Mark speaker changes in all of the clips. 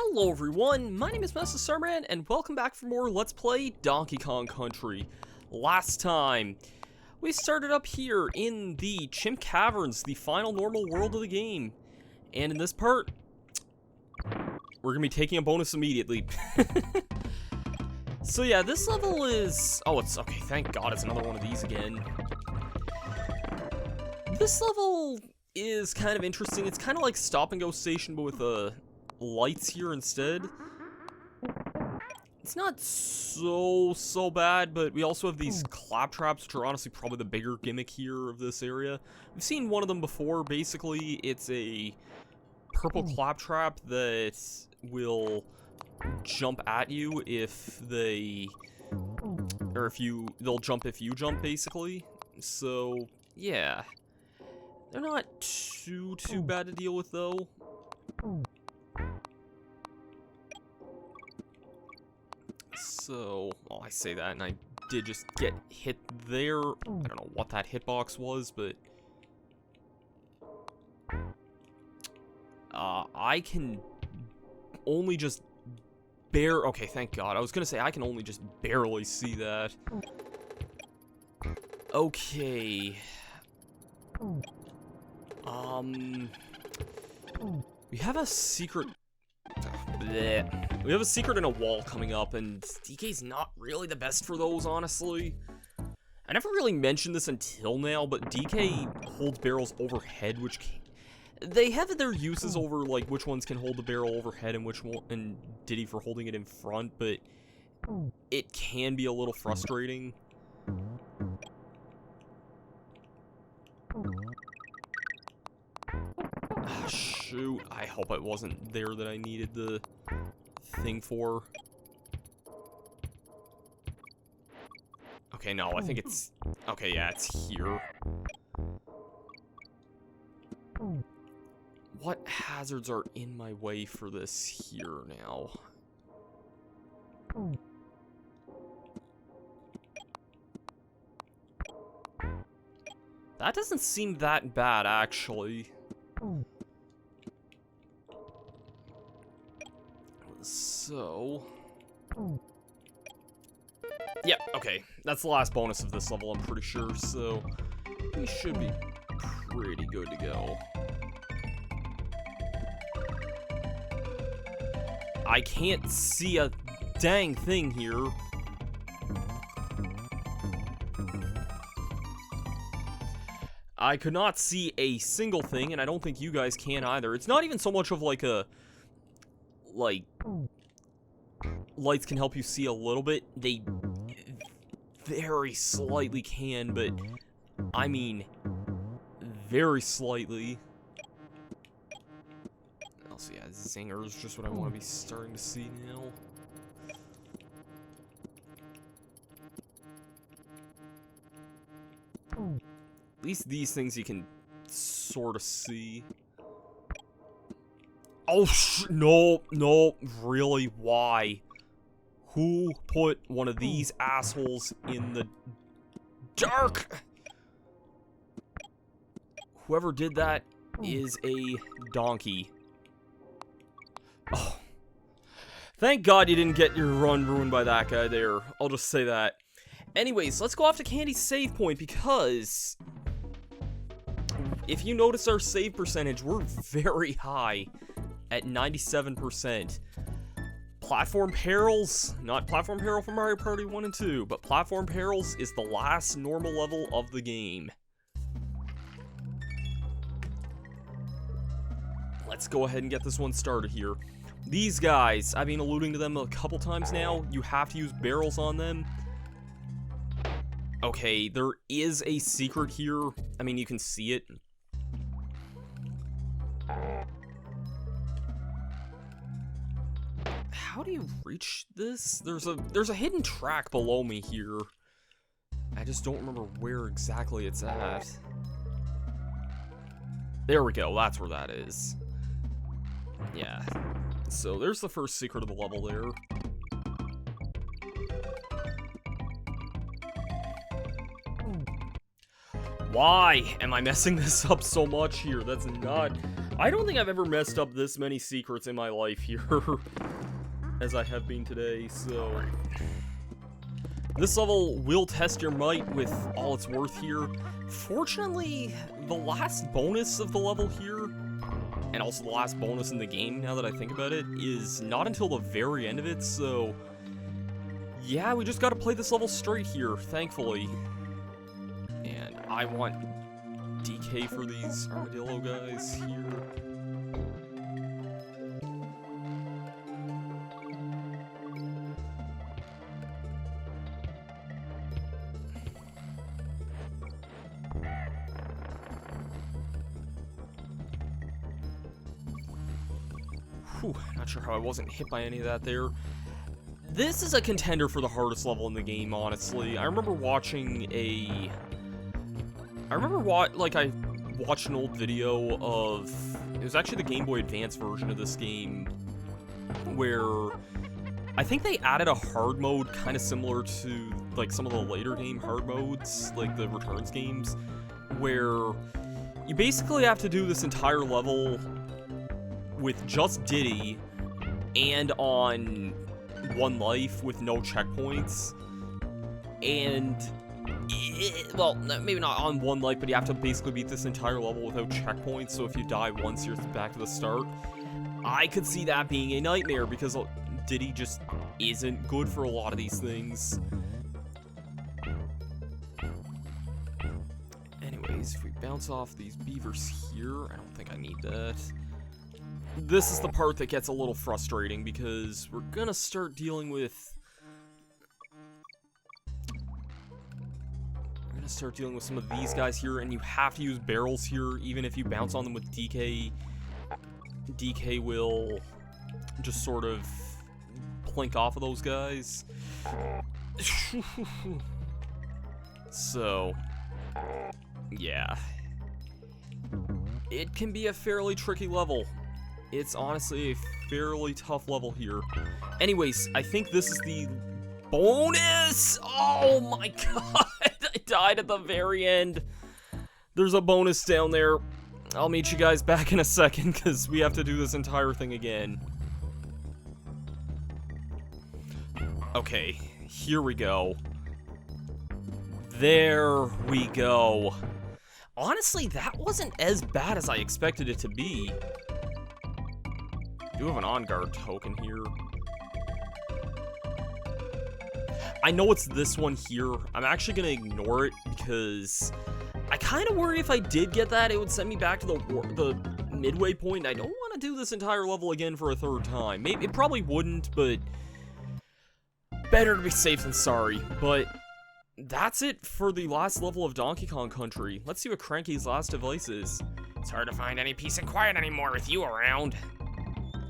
Speaker 1: Hello everyone, my name is Masterstarman, and welcome back for more Let's Play Donkey Kong Country. Last time, we started up here in the Chimp Caverns, the final normal world of the game. And in this part, we're gonna be taking a bonus immediately. So yeah, this level is... Oh, it's... Okay, thank God it's another one of these again. This level is kind of interesting. It's kind of like Stop and Go Station, but with lights here instead. It's not so bad, but we also have these claptraps, which are honestly probably the bigger gimmick here of this area. We've seen one of them before. Basically, it's a purple claptrap that will jump at you if they... Or if you... They'll jump if you jump, basically. So, yeah. They're not too bad to deal with, though. So, well, I say that, and I did just get hit there. I don't know what that hitbox was, but... I can only just okay, thank God. I was gonna say I can only just barely see that. Okay. We have a secret... Bleh. We have a secret in a wall coming up, and DK's not really the best for those, honestly. I never really mentioned this until now, but DK holds barrels overhead, which they have their uses over, like, which ones can hold the barrel overhead and which one, and Diddy for holding it in front, but it can be a little frustrating. Ah, shoot, I hope it wasn't there that I needed the thing for. Okay, no, I think it's... Okay, yeah, it's here. What hazards are in my way for this here now? That doesn't seem that bad, actually. So... Yeah, okay. That's the last bonus of this level, I'm pretty sure, so... We should be pretty good to go. I can't see a dang thing here. I could not see a single thing, and I don't think you guys can either. It's not even so much of like a... Like... Lights can help you see a little bit. They very slightly can, but... I mean... Very slightly. Also, yeah, zinger is just what I want to be starting to see now. At least these things you can sort of see. Oh, no, really, why? Who put one of these assholes in the dark? Whoever did that is a donkey. Oh. Thank God you didn't get your run ruined by that guy there. I'll just say that. Anyways, let's go off to Candy's save point, because... If you notice our save percentage, we're very high at 97%. Platform Perils, not Platform Peril from Mario Party 1 and 2, but Platform Perils is the last normal level of the game. Let's go ahead and get this one started here. These guys, I've been alluding to them a couple times now. You have to use barrels on them. Okay, there is a secret here. I mean, you can see it. How do you reach this? There's a hidden track below me here. I just don't remember where exactly it's at. There we go, that's where that is. Yeah. So there's the first secret of the level there. Why am I messing this up so much here? That's not... I don't think I've ever messed up this many secrets in my life here as I have been today, so... This level will test your might with all it's worth here. Fortunately, the last bonus of the level here, and also the last bonus in the game, now that I think about it, is not until the very end of it, so... Yeah, we just gotta play this level straight here, thankfully. And I want DK for these armadillo guys here. Whew, not sure how I wasn't hit by any of that there. This is a contender for the hardest level in the game, honestly. I remember watching a... I watched an old video of... It was actually the Game Boy Advance version of this game, where I think they added a hard mode kind of similar to, like, some of the later game hard modes, like the Returns games, where you basically have to do this entire level with just Diddy and on one life with no checkpoints, and well, maybe not on one life, but you have to basically beat this entire level without checkpoints, so if you die once, you're back to the start. I could see that being a nightmare, because Diddy just isn't good for a lot of these things. Anyways, if we bounce off these beavers here, I don't think I need that. This is the part that gets a little frustrating, because we're gonna start dealing with... some of these guys here, and you have to use barrels here, even if you bounce on them with DK. DK will just sort of plink off of those guys. So, yeah. It can be a fairly tricky level. It's honestly a fairly tough level here. Anyways, I think this is the bonus! Oh my god! I died at the very end. There's a bonus down there. I'll meet you guys back in a second, because we have to do this entire thing again. Okay, here we go. There we go. Honestly, that wasn't as bad as I expected it to be. I do have an on-guard token here. I know it's this one here. I'm actually gonna ignore it, because I kind of worry if I did get that, it would send me back to the midway point. I don't want to do this entire level again for a third time. Maybe it probably wouldn't, but better to be safe than sorry. But that's it for the last level of Donkey Kong Country. Let's see what Cranky's last device is. It's hard to find any peace and quiet anymore with you around.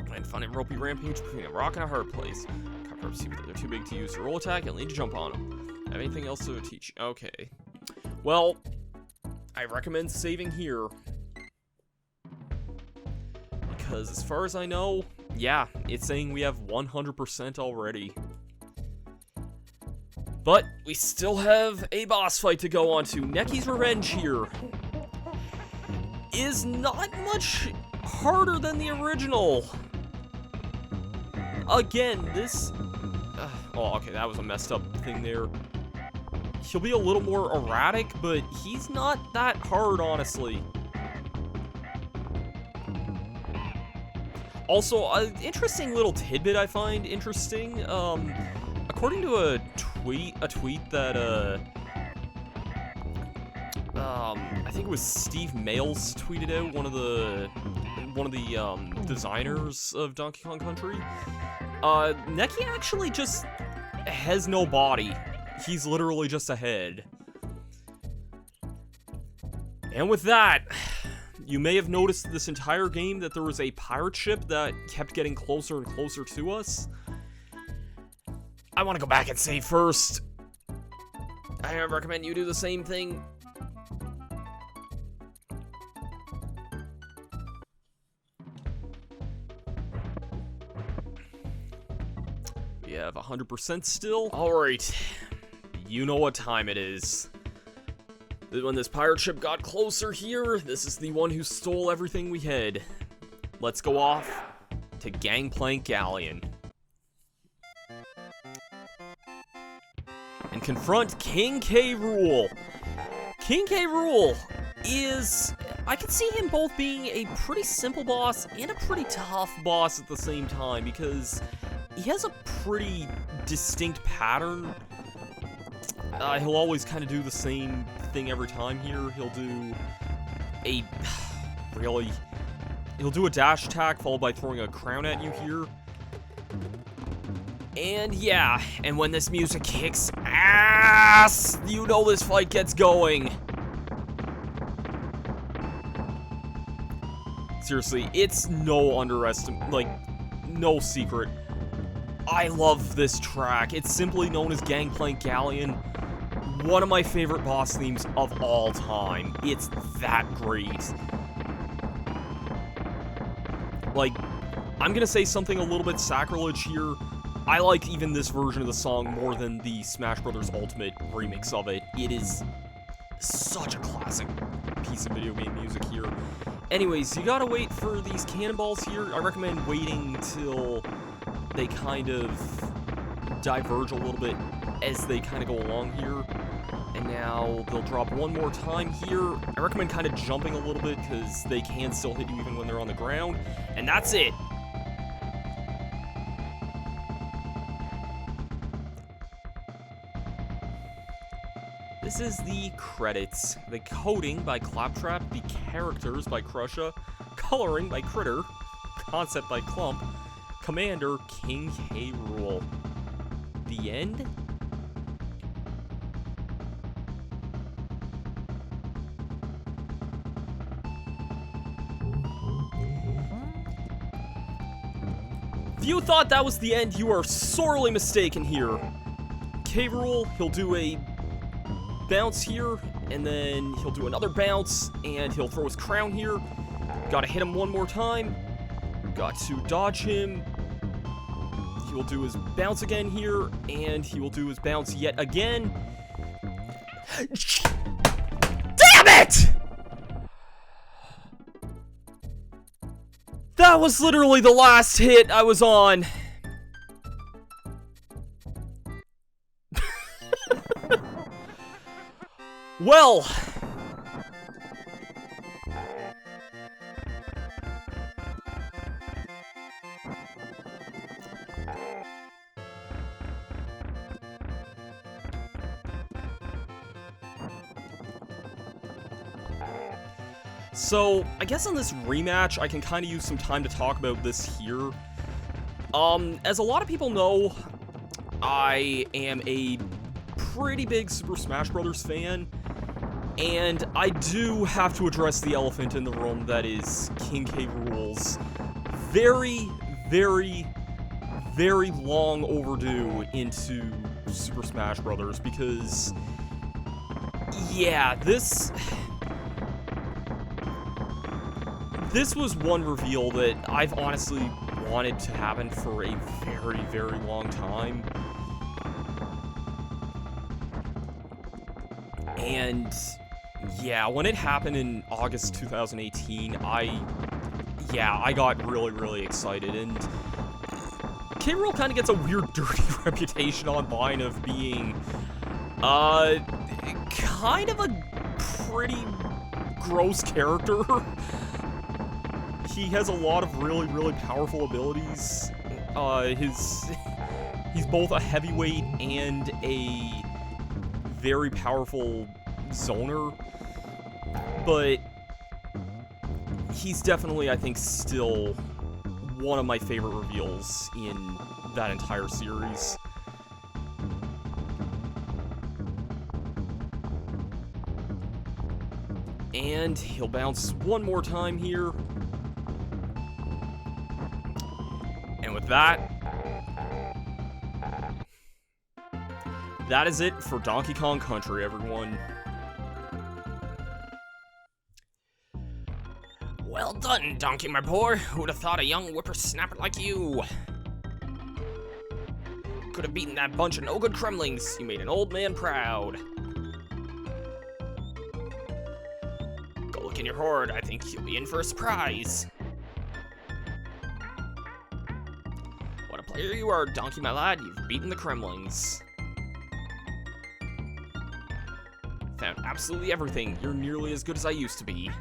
Speaker 1: Find fun and ropey rampage between a rock and a hard place. Cover-ups see that they're too big to use to roll attack and need to jump on them. Have anything else to teach? Okay. Well, I recommend saving here, because as far as I know, yeah, it's saying we have 100% already. But we still have a boss fight to go on to. Necky's Revenge here is not much harder than the original. Again, this... oh, okay, that was a messed up thing there. He'll be a little more erratic, but he's not that hard, honestly. Also, an interesting little tidbit I find interesting. According to a tweet that I think it was Steve Mails tweeted out, one of the designers of Donkey Kong Country. Necky actually just has no body. He's literally just a head. And with that, you may have noticed this entire game that there was a pirate ship that kept getting closer and closer to us. I want to go back and save first. I recommend you do the same thing. We have 100% still. Alright. You know what time it is. When this pirate ship got closer here, this is the one who stole everything we had. Let's go off to Gangplank Galleon. And confront King K. Rool. King K. Rool is... I can see him both being a pretty simple boss and a pretty tough boss at the same time, because he has a pretty distinct pattern. He'll always kind of do the same thing every time here. He'll do a... really... He'll do a dash attack followed by throwing a crown at you here. And yeah, and when this music kicks ass, you know this fight gets going. Seriously, it's no no secret. I love this track. It's simply known as Gangplank Galleon. One of my favorite boss themes of all time. It's that great. Like, I'm gonna say something a little bit sacrilege here. I like even this version of the song more than the Smash Bros. Ultimate remix of it. It is such a classic piece of video game music here. Anyways, you gotta wait for these cannonballs here. I recommend waiting till they kind of diverge a little bit as they kind of go along here. And now they'll drop one more time here. I recommend kind of jumping a little bit because they can still hit you even when they're on the ground. And that's it. This is the credits. The coding by Claptrap, the characters by Crusha, coloring by Critter, concept by Clump, commander King K. Rool. The end? If you thought that was the end, you are sorely mistaken here. K. Rool, he'll do a bounce here, and then he'll do another bounce, and he'll throw his crown here. Gotta hit him one more time. Got to dodge him. He will do his bounce again here, and he will do his bounce yet again. Damn it! That was literally the last hit I was on. Well, so I guess on this rematch, I can kind of use some time to talk about this here. As a lot of people know, I am a pretty big Super Smash Bros. Fan. And I do have to address the elephant in the room that is King K. Rool's very, very, very long overdue into Super Smash Bros. Because, yeah, this was one reveal that I've honestly wanted to happen for a very, very long time. And yeah, when it happened in August 2018, I got really, really excited, and K. Rool kind of gets a weird, dirty reputation online of being, kind of a pretty gross character. He has a lot of really, really powerful abilities. He's both a heavyweight and a very powerful zoner, but he's definitely, I think, still one of my favorite reveals in that entire series. And he'll bounce one more time here. And with that, that is it for Donkey Kong Country, everyone. Well done, Donkey, my boy. Who'd have thought a young whippersnapper like you could have beaten that bunch of no-good Kremlings? You made an old man proud. luck in your hoard. I think you'll be in for a surprise. What a player you are, Donkey my lad. You've beaten the Kremlings. Found absolutely everything. You're nearly as good as I used to be.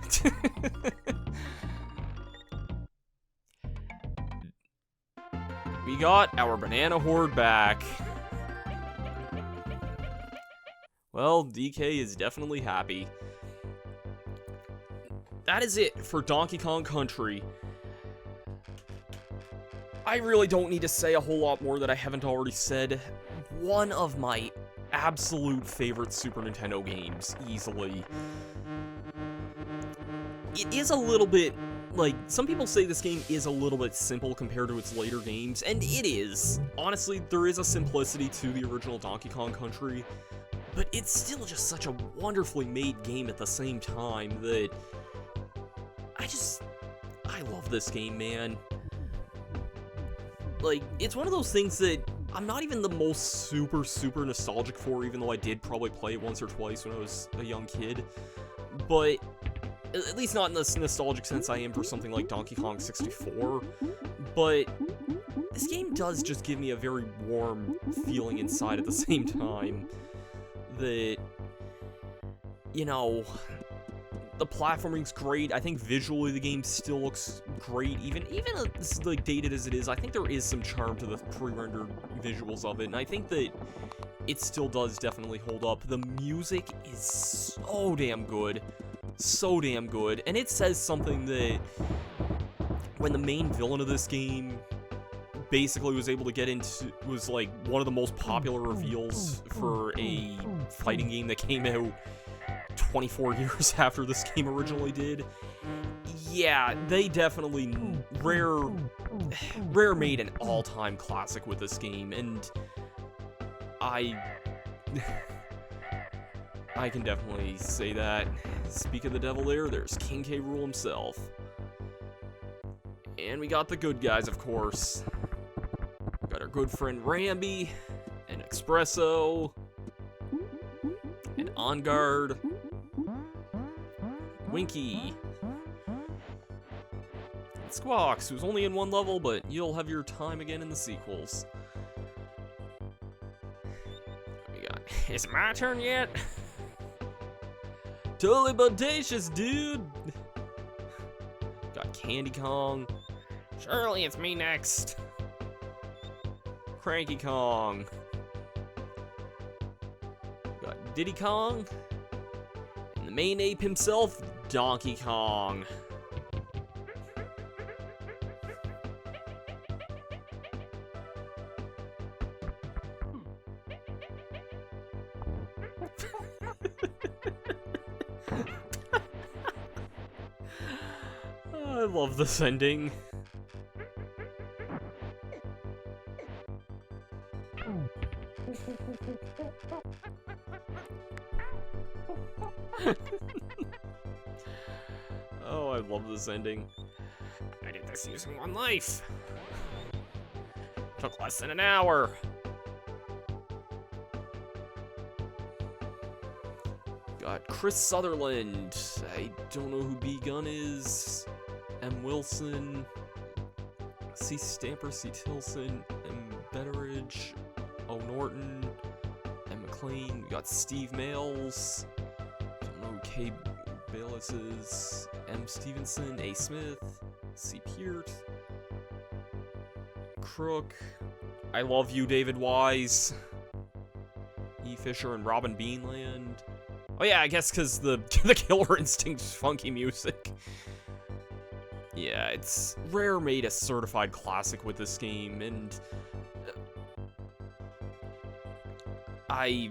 Speaker 1: We got our banana hoard back. Well, DK is definitely happy. That is it for Donkey Kong Country. I really don't need to say a whole lot more that I haven't already said. One of my absolute favorite Super Nintendo games, easily. It is a little bit, like, some people say this game is a little bit simple compared to its later games, and it is. Honestly, there is a simplicity to the original Donkey Kong Country, but it's still just such a wonderfully made game at the same time that I love this game, man. Like, it's one of those things that I'm not even the most super nostalgic for, even though I did probably play it once or twice when I was a young kid. But, at least not in the nostalgic sense I am for something like Donkey Kong 64. But, this game does just give me a very warm feeling inside at the same time. That, you know, the platforming's great. I think visually the game still looks great, even as like dated as it is. I think there is some charm to the pre-rendered visuals of it, and I think that it still does definitely hold up. The music is so damn good, and it says something that when the main villain of this game basically was able to get into, was like one of the most popular reveals for a fighting game that came out 24 years after this game originally did. Yeah, they definitely Rare made an all-time classic with this game, and I can definitely say that. Speak of the devil there's King K. Rool himself. And we got the good guys, of course. Got our good friend Rambi, and Espresso, and On Guard, Winky, and Squawks, who's only in one level, but you'll have your time again in the sequels. We got, is it my turn yet? Totally bodacious, dude! Got Candy Kong. Surely it's me next. Cranky Kong. Got Diddy Kong. And the main ape himself, Donkey Kong. I love this ending. Oh, I love this ending. I did this using one life. Took less than an hour. Got Chris Sutherland. I don't know who B Gun is. M. Wilson. C. Stamper, C. Tilson, M. Betteridge, O. Norton, M. McLean. We got Steve Mails. Don't know who K. Bayless is. M. Stevenson, A. Smith, C. Peart, Crook. I love you, David Wise. E. Fisher and Robin Beanland. Oh yeah, I guess because the Killer Instinct's funky music. Yeah, it's Rare made a certified classic with this game, and I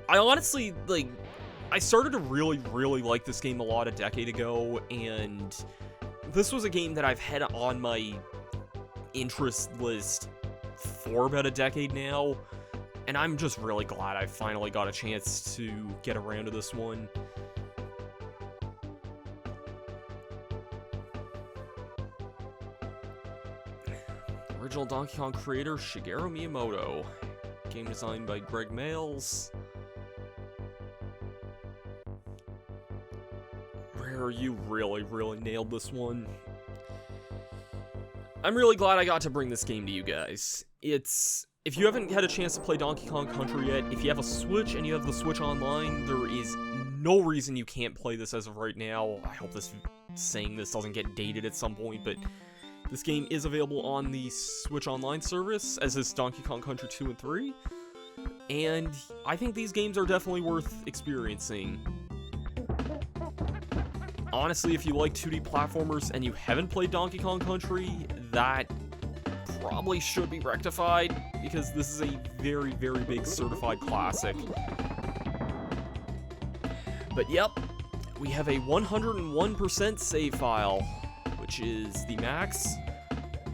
Speaker 1: honestly, like, I started to really like this game a lot a decade ago, and this was a game that I've had on my interest list for about a decade now, and I'm just really glad I finally got a chance to get around to this one. Original Donkey Kong creator Shigeru Miyamoto. Game designed by Greg Mails. Sir, you really, really nailed this one. I'm really glad I got to bring this game to you guys. If you haven't had a chance to play Donkey Kong Country yet, if you have a Switch and you have the Switch Online, there is no reason you can't play this as of right now. I hope saying this doesn't get dated at some point, but this game is available on the Switch Online service, as is Donkey Kong Country 2 and 3, and I think these games are definitely worth experiencing. Honestly, if you like 2D platformers and you haven't played Donkey Kong Country, that probably should be rectified, because this is a very, very big certified classic. But yep, we have a 101% save file, which is the max.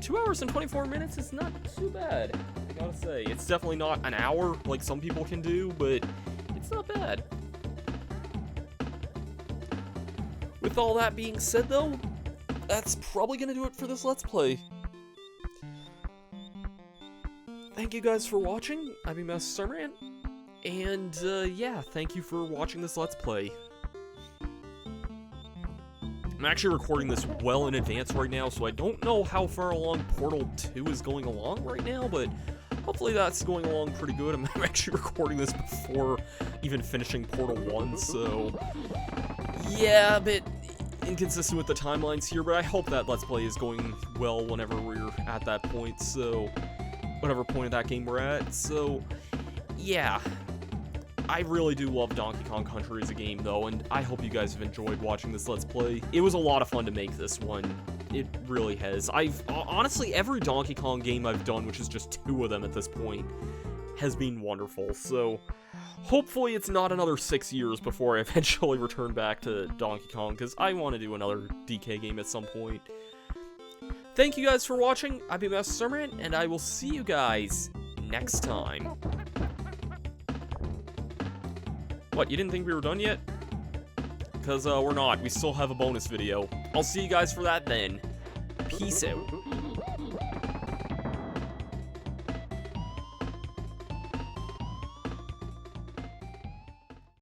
Speaker 1: 2 hours and 24 minutes is not too bad, I gotta say. It's definitely not an hour like some people can do, but it's not bad. With all that being said, though, that's probably gonna do it for this Let's Play. Thank you guys for watching. I've been Masterstarman, and yeah, thank you for watching this Let's Play. I'm actually recording this well in advance right now, so I don't know how far along Portal 2 is going along right now, but hopefully that's going along pretty good. I'm actually recording this before even finishing Portal 1, so yeah, a bit inconsistent with the timelines here, but I hope that Let's Play is going well whenever we're at that point, so whatever point of that game we're at. So yeah, I really do love Donkey Kong Country as a game, though, and I hope you guys have enjoyed watching this Let's Play. It was a lot of fun to make this one. It really has. Honestly, every Donkey Kong game I've done, which is just 2 of them at this point, has been wonderful, so hopefully it's not another 6 years before I eventually return back to Donkey Kong, because I want to do another DK game at some point. Thank you guys for watching. I've been Masterstarman, and I will see you guys next time. What, you didn't think we were done yet? Because we're not. We still have a bonus video. I'll see you guys for that then. Peace out.